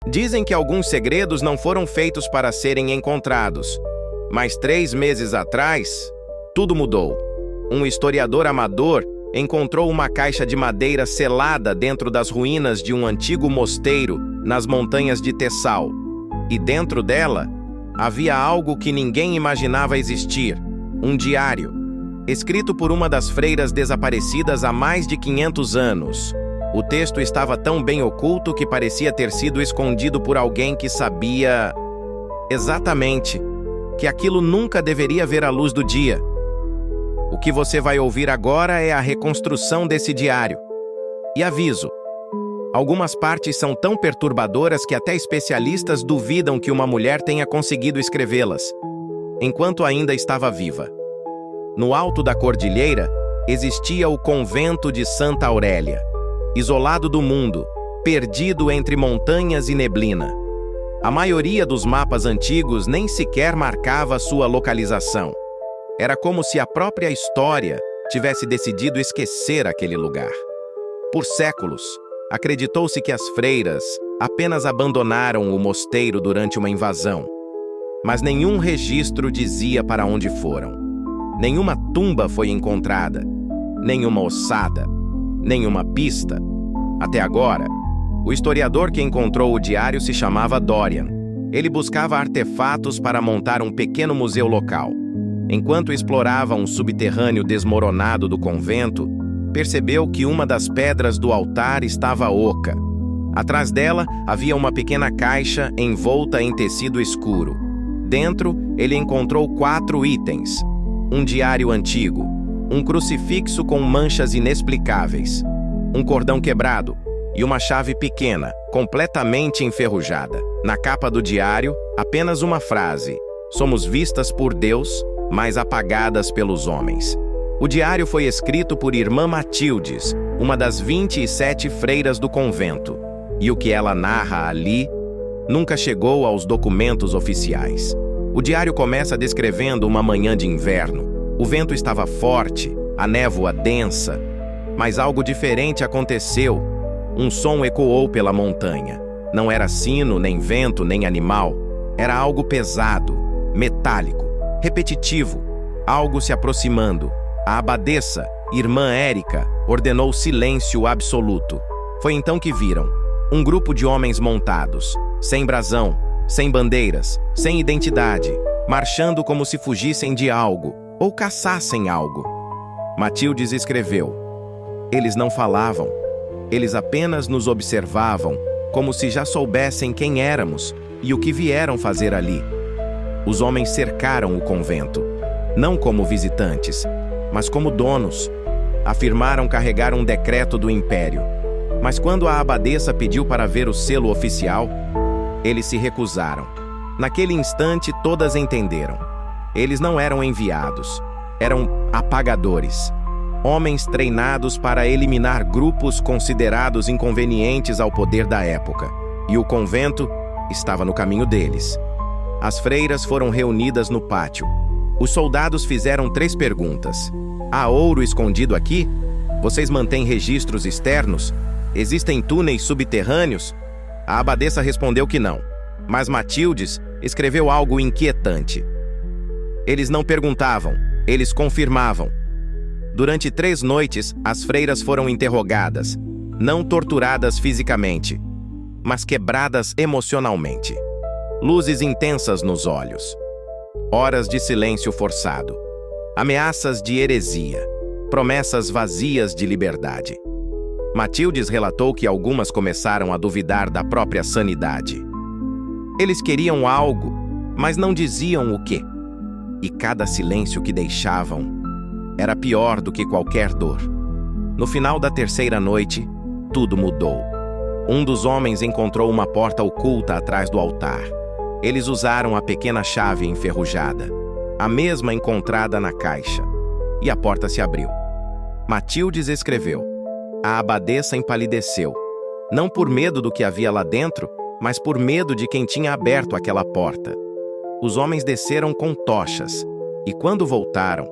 Dizem que alguns segredos não foram feitos para serem encontrados, mas 3 meses atrás, tudo mudou. Um historiador amador encontrou uma caixa de madeira selada dentro das ruínas de um antigo mosteiro nas montanhas de Tessal. E dentro dela, havia algo que ninguém imaginava existir: um diário, escrito por uma das freiras desaparecidas há mais de 500 anos. O texto estava tão bem oculto que parecia ter sido escondido por alguém que sabia exatamente que aquilo nunca deveria ver a luz do dia. O que você vai ouvir agora é a reconstrução desse diário. E aviso, algumas partes são tão perturbadoras que até especialistas duvidam que uma mulher tenha conseguido escrevê-las, enquanto ainda estava viva. No alto da cordilheira, existia o convento de Santa Aurélia, isolado do mundo, perdido entre montanhas e neblina. A maioria dos mapas antigos nem sequer marcava sua localização. Era como se a própria história tivesse decidido esquecer aquele lugar. Por séculos, acreditou-se que as freiras apenas abandonaram o mosteiro durante uma invasão, mas nenhum registro dizia para onde foram. Nenhuma tumba foi encontrada, nenhuma ossada, nenhuma pista. Até agora, o historiador que encontrou o diário se chamava Dorian. Ele buscava artefatos para montar um pequeno museu local. Enquanto explorava um subterrâneo desmoronado do convento, percebeu que uma das pedras do altar estava oca. Atrás dela havia uma pequena caixa envolta em tecido escuro. Dentro, ele encontrou 4 itens: um diário antigo, um crucifixo com manchas inexplicáveis, um cordão quebrado e uma chave pequena, completamente enferrujada. Na capa do diário, apenas uma frase: "Somos vistas por Deus, mas apagadas pelos homens." O diário foi escrito por Irmã Matildes, uma das 27 freiras do convento, e o que ela narra ali nunca chegou aos documentos oficiais. O diário começa descrevendo uma manhã de inverno. O vento estava forte, a névoa densa, mas algo diferente aconteceu. Um som ecoou pela montanha. Não era sino, nem vento, nem animal. Era algo pesado, metálico, repetitivo, algo se aproximando. A abadesa, Irmã Érica, ordenou silêncio absoluto. Foi então que viram um grupo de homens montados, sem brasão, sem bandeiras, sem identidade, marchando como se fugissem de algo ou caçassem algo. Matildes escreveu: "Eles não falavam, eles apenas nos observavam, como se já soubessem quem éramos e o que vieram fazer ali." Os homens cercaram o convento, não como visitantes, mas como donos. Afirmaram carregar um decreto do império. Mas quando a abadesa pediu para ver o selo oficial, eles se recusaram. Naquele instante, todas entenderam. Eles não eram enviados, eram apagadores. Homens treinados para eliminar grupos considerados inconvenientes ao poder da época. E o convento estava no caminho deles. As freiras foram reunidas no pátio. Os soldados fizeram 3 perguntas. "Há ouro escondido aqui? Vocês mantêm registros externos? Existem túneis subterrâneos?" A abadesa respondeu que não, mas Matildes escreveu algo inquietante. Eles não perguntavam, eles confirmavam. Durante 3 noites, as freiras foram interrogadas, não torturadas fisicamente, mas quebradas emocionalmente. Luzes intensas nos olhos. Horas de silêncio forçado. Ameaças de heresia. Promessas vazias de liberdade. Matildes relatou que algumas começaram a duvidar da própria sanidade. Eles queriam algo, mas não diziam o quê. E cada silêncio que deixavam era pior do que qualquer dor. No final da 3ª noite, tudo mudou. Um dos homens encontrou uma porta oculta atrás do altar. Eles usaram a pequena chave enferrujada, a mesma encontrada na caixa, e a porta se abriu. Matildes escreveu: "A abadesa empalideceu, não por medo do que havia lá dentro, mas por medo de quem tinha aberto aquela porta." Os homens desceram com tochas, e quando voltaram,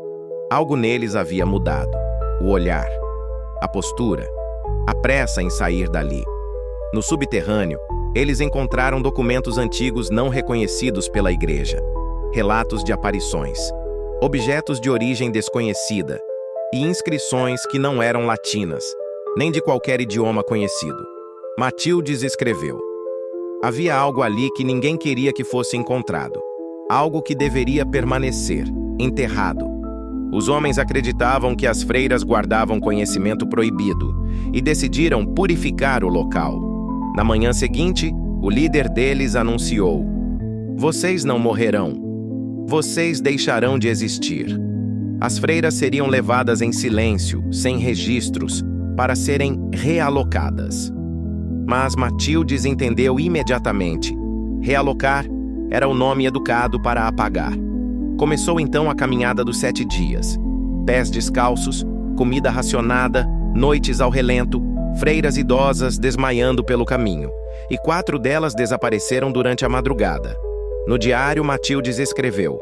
algo neles havia mudado. O olhar, a postura, a pressa em sair dali. No subterrâneo, Eles encontraram documentos antigos não reconhecidos pela igreja, relatos de aparições, objetos de origem desconhecida e inscrições que não eram latinas, nem de qualquer idioma conhecido. Matildes escreveu: havia algo ali que ninguém queria que fosse encontrado, algo que deveria permanecer, enterrado. Os homens acreditavam que as freiras guardavam conhecimento proibido e decidiram purificar o local. Na manhã seguinte, o líder deles anunciou: vocês não morrerão. Vocês deixarão de existir. As freiras seriam levadas em silêncio, sem registros, para serem realocadas. Mas Matildes entendeu imediatamente. Realocar era o nome educado para apagar. Começou então a caminhada dos 7 dias. Pés descalços, comida racionada, noites ao relento, freiras idosas desmaiando pelo caminho. E 4 delas desapareceram durante a madrugada. No diário, Matildes escreveu: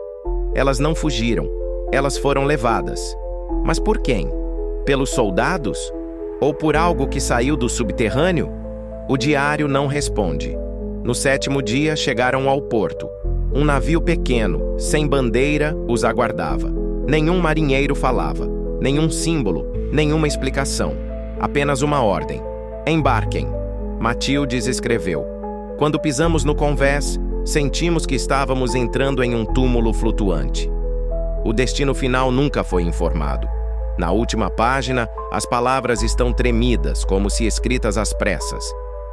elas não fugiram, elas foram levadas. Mas por quem? Pelos soldados? Ou por algo que saiu do subterrâneo? O diário não responde. No 7º dia, chegaram ao porto. Um navio pequeno, sem bandeira, os aguardava. Nenhum marinheiro falava, nenhum símbolo, nenhuma explicação. Apenas uma ordem: embarquem. Matildes escreveu: quando pisamos no convés, sentimos que estávamos entrando em um túmulo flutuante. O destino final nunca foi informado. Na última página, as palavras estão tremidas, como se escritas às pressas.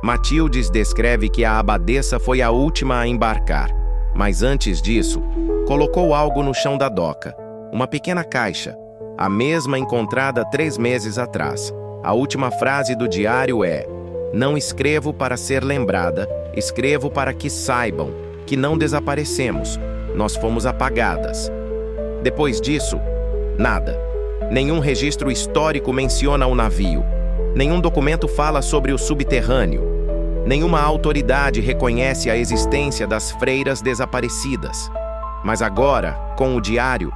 Matildes descreve que a abadesa foi a última a embarcar, mas antes disso, colocou algo no chão da doca, uma pequena caixa, a mesma encontrada 3 meses atrás. A última frase do diário é: não escrevo para ser lembrada, escrevo para que saibam que não desaparecemos, nós fomos apagadas. Depois disso, nada. Nenhum registro histórico menciona o navio. Nenhum documento fala sobre o subterrâneo. Nenhuma autoridade reconhece a existência das freiras desaparecidas. Mas agora, com o diário,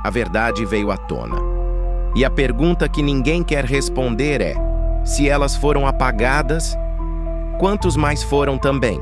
a verdade veio à tona. E a pergunta que ninguém quer responder é: se elas foram apagadas, quantos mais foram também?